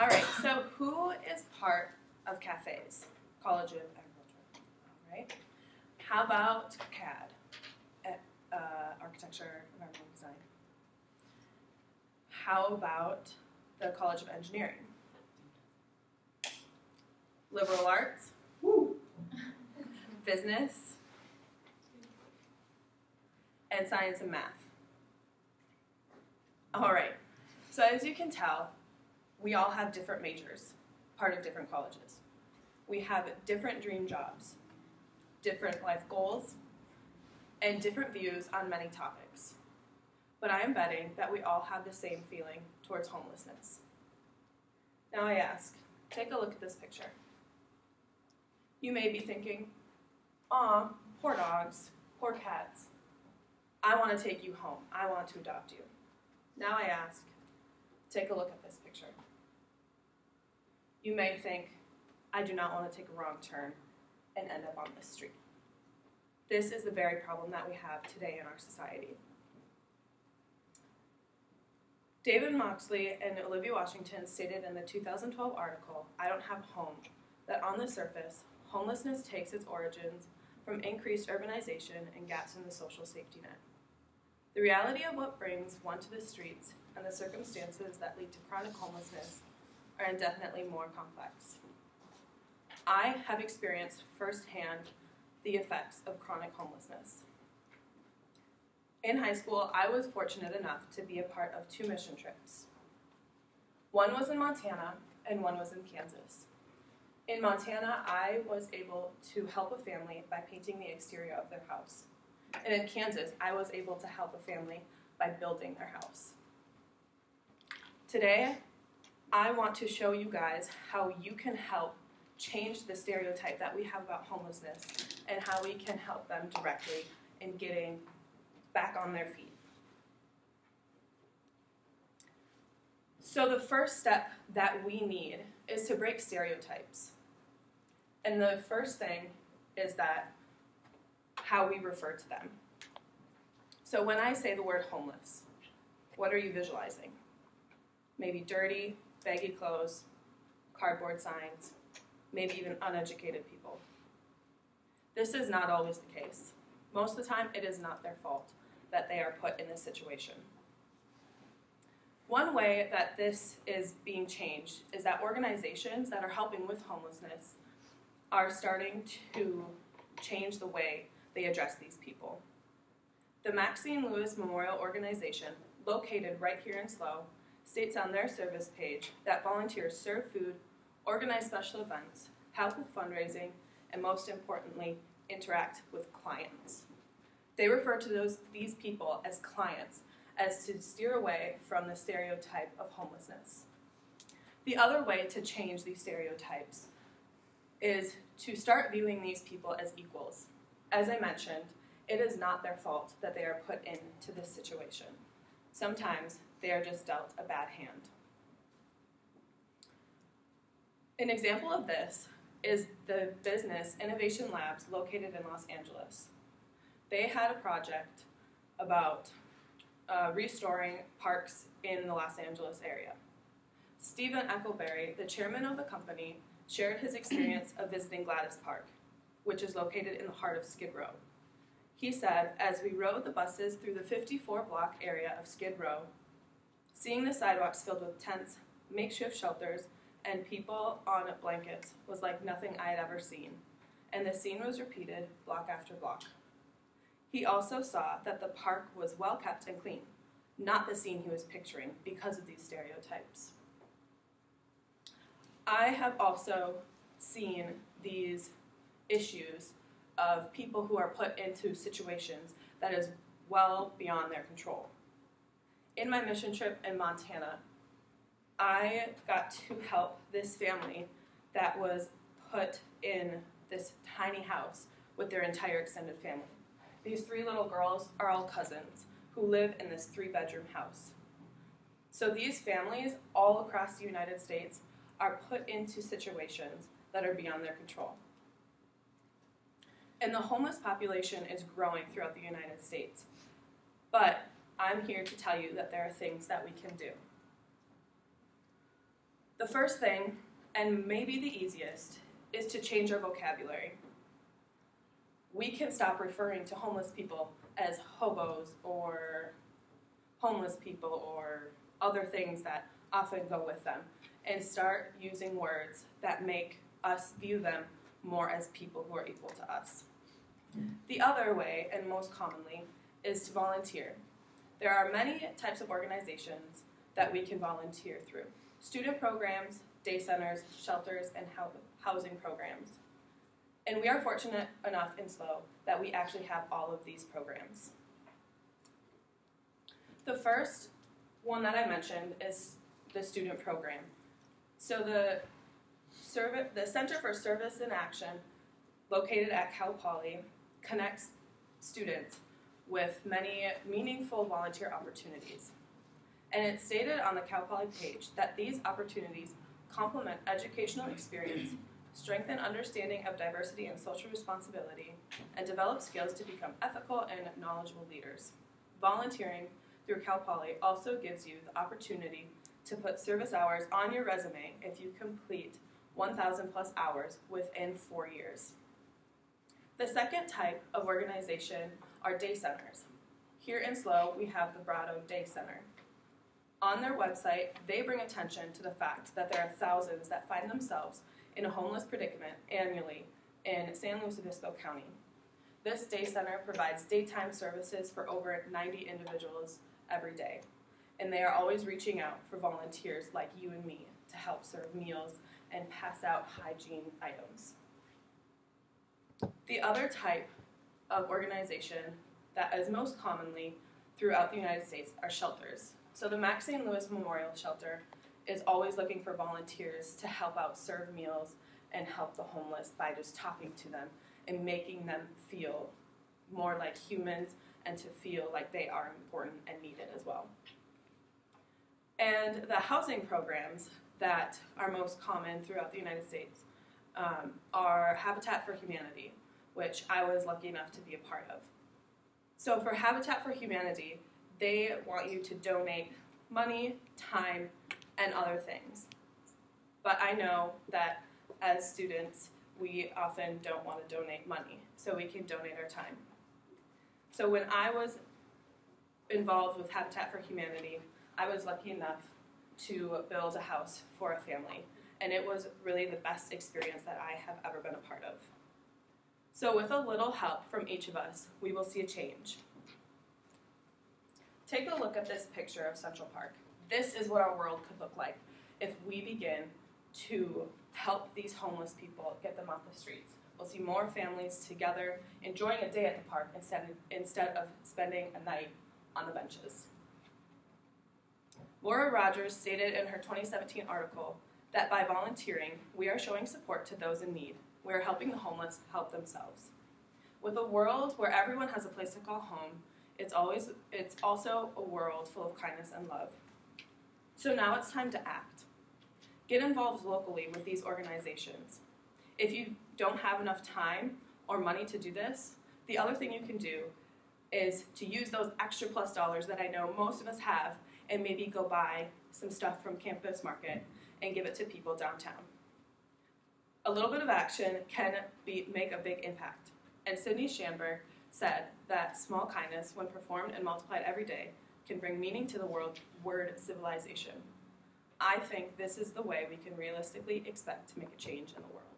All right, so who is part of CAFES, College of Agriculture? All right. How about CAD, Architecture, Environmental Design? How about the College of Engineering? Liberal arts? Woo. Business? And science and math. All right, so as you can tell, we all have different majors, part of different colleges. We have different dream jobs, different life goals, and different views on many topics. But I am betting that we all have the same feeling towards homelessness. Now I ask, take a look at this picture. You may be thinking, aw, poor dogs, poor cats. I want to take you home. I want to adopt you. Now I ask, take a look at this picture. You may think, I do not want to take a wrong turn and end up on this street. This is the very problem that we have today in our society. David Moxley and Olivia Washington stated in the 2012 article, I Don't Have a Home, that on the surface, homelessness takes its origins from increased urbanization and gaps in the social safety net. The reality of what brings one to the streets and the circumstances that lead to chronic homelessness are indefinitely more complex. I have experienced firsthand the effects of chronic homelessness. In high school, I was fortunate enough to be a part of 2 mission trips. One was in Montana and one was in Kansas. In Montana, I was able to help a family by painting the exterior of their house. And in Kansas, I was able to help a family by building their house. Today, I want to show you guys how you can help change the stereotype that we have about homelessness and how we can help them directly in getting back on their feet. So the first step that we need is to break stereotypes. And the first thing is that how we refer to them. So when I say the word homeless, what are you visualizing? Maybe dirty, baggy clothes, cardboard signs, maybe even uneducated people. This is not always the case. Most of the time, it is not their fault that they are put in this situation. One way that this is being changed is that organizations that are helping with homelessness are starting to change the way they address these people. The Maxine Lewis Memorial Organization, located right here in SLO, states on their service page that volunteers serve food, organize special events, help with fundraising, and most importantly, interact with clients. They refer to these people as clients, as to steer away from the stereotype of homelessness. The other way to change these stereotypes is to start viewing these people as equals. As I mentioned, it is not their fault that they are put into this situation. Sometimes they are just dealt a bad hand. An example of this is the business Innovation Labs located in Los Angeles. They had a project about restoring parks in the Los Angeles area. Stephen Eckelberry, the chairman of the company, shared his experience of visiting Gladys Park, which is located in the heart of Skid Row. He said, as we rode the buses through the 54-block area of Skid Row, seeing the sidewalks filled with tents, makeshift shelters, and people on blankets was like nothing I had ever seen, and the scene was repeated block after block. He also saw that the park was well kept and clean, not the scene he was picturing because of these stereotypes. I have also seen these issues of people who are put into situations that is well beyond their control. In my mission trip in Montana, I got to help this family that was put in this tiny house with their entire extended family. These 3 little girls are all cousins who live in this 3-bedroom house. So these families all across the United States are put into situations that are beyond their control. And the homeless population is growing throughout the United States. But I'm here to tell you that there are things that we can do. The first thing, and maybe the easiest, is to change our vocabulary. We can stop referring to homeless people as hobos or homeless people or other things that often go with them, and start using words that make us view them more as people who are equal to us. The other way, and most commonly, is to volunteer. There are many types of organizations that we can volunteer through: student programs, day centers, shelters, and housing programs. And we are fortunate enough in SLO that we actually have all of these programs. The first one that I mentioned is the student program. So the Center for Service in Action, located at Cal Poly, connects students with many meaningful volunteer opportunities. And it's stated on the Cal Poly page that these opportunities complement educational experience, strengthen understanding of diversity and social responsibility, and develop skills to become ethical and knowledgeable leaders. Volunteering through Cal Poly also gives you the opportunity to put service hours on your resume if you complete 1,000 plus hours within 4 years. The second type of organization are day centers. Here in SLO, we have the Brado Day Center. On their website, they bring attention to the fact that there are thousands that find themselves in a homeless predicament annually in San Luis Obispo County. This day center provides daytime services for over 90 individuals every day, and they are always reaching out for volunteers like you and me to help serve meals and pass out hygiene items. The other type of organization that is most commonly throughout the United States are shelters. So the Max St. Louis Memorial Shelter is always looking for volunteers to help out serve meals and help the homeless by just talking to them and making them feel more like humans and to feel like they are important and needed as well. And the housing programs that are most common throughout the United States are Habitat for Humanity, which I was lucky enough to be a part of. So for Habitat for Humanity, they want you to donate money, time, and other things. But I know that as students, we often don't want to donate money, so we can donate our time. So when I was involved with Habitat for Humanity, I was lucky enough to build a house for a family, and it was really the best experience that I have ever been a part of. So with a little help from each of us, we will see a change. Take a look at this picture of Central Park. This is what our world could look like if we begin to help these homeless people, get them off the streets. We'll see more families together enjoying a day at the park instead of spending a night on the benches. Laura Rogers stated in her 2017 article that by volunteering, we are showing support to those in need. We are helping the homeless help themselves. With a world where everyone has a place to call home, it's also a world full of kindness and love. So now it's time to act. Get involved locally with these organizations. If you don't have enough time or money to do this, the other thing you can do is to use those extra plus dollars that I know most of us have and maybe go buy some stuff from Campus Market and give it to people downtown. A little bit of action can make a big impact. And Sydney Schanberg said that small kindness, when performed and multiplied every day, can bring meaning to the word civilization. I think this is the way we can realistically expect to make a change in the world.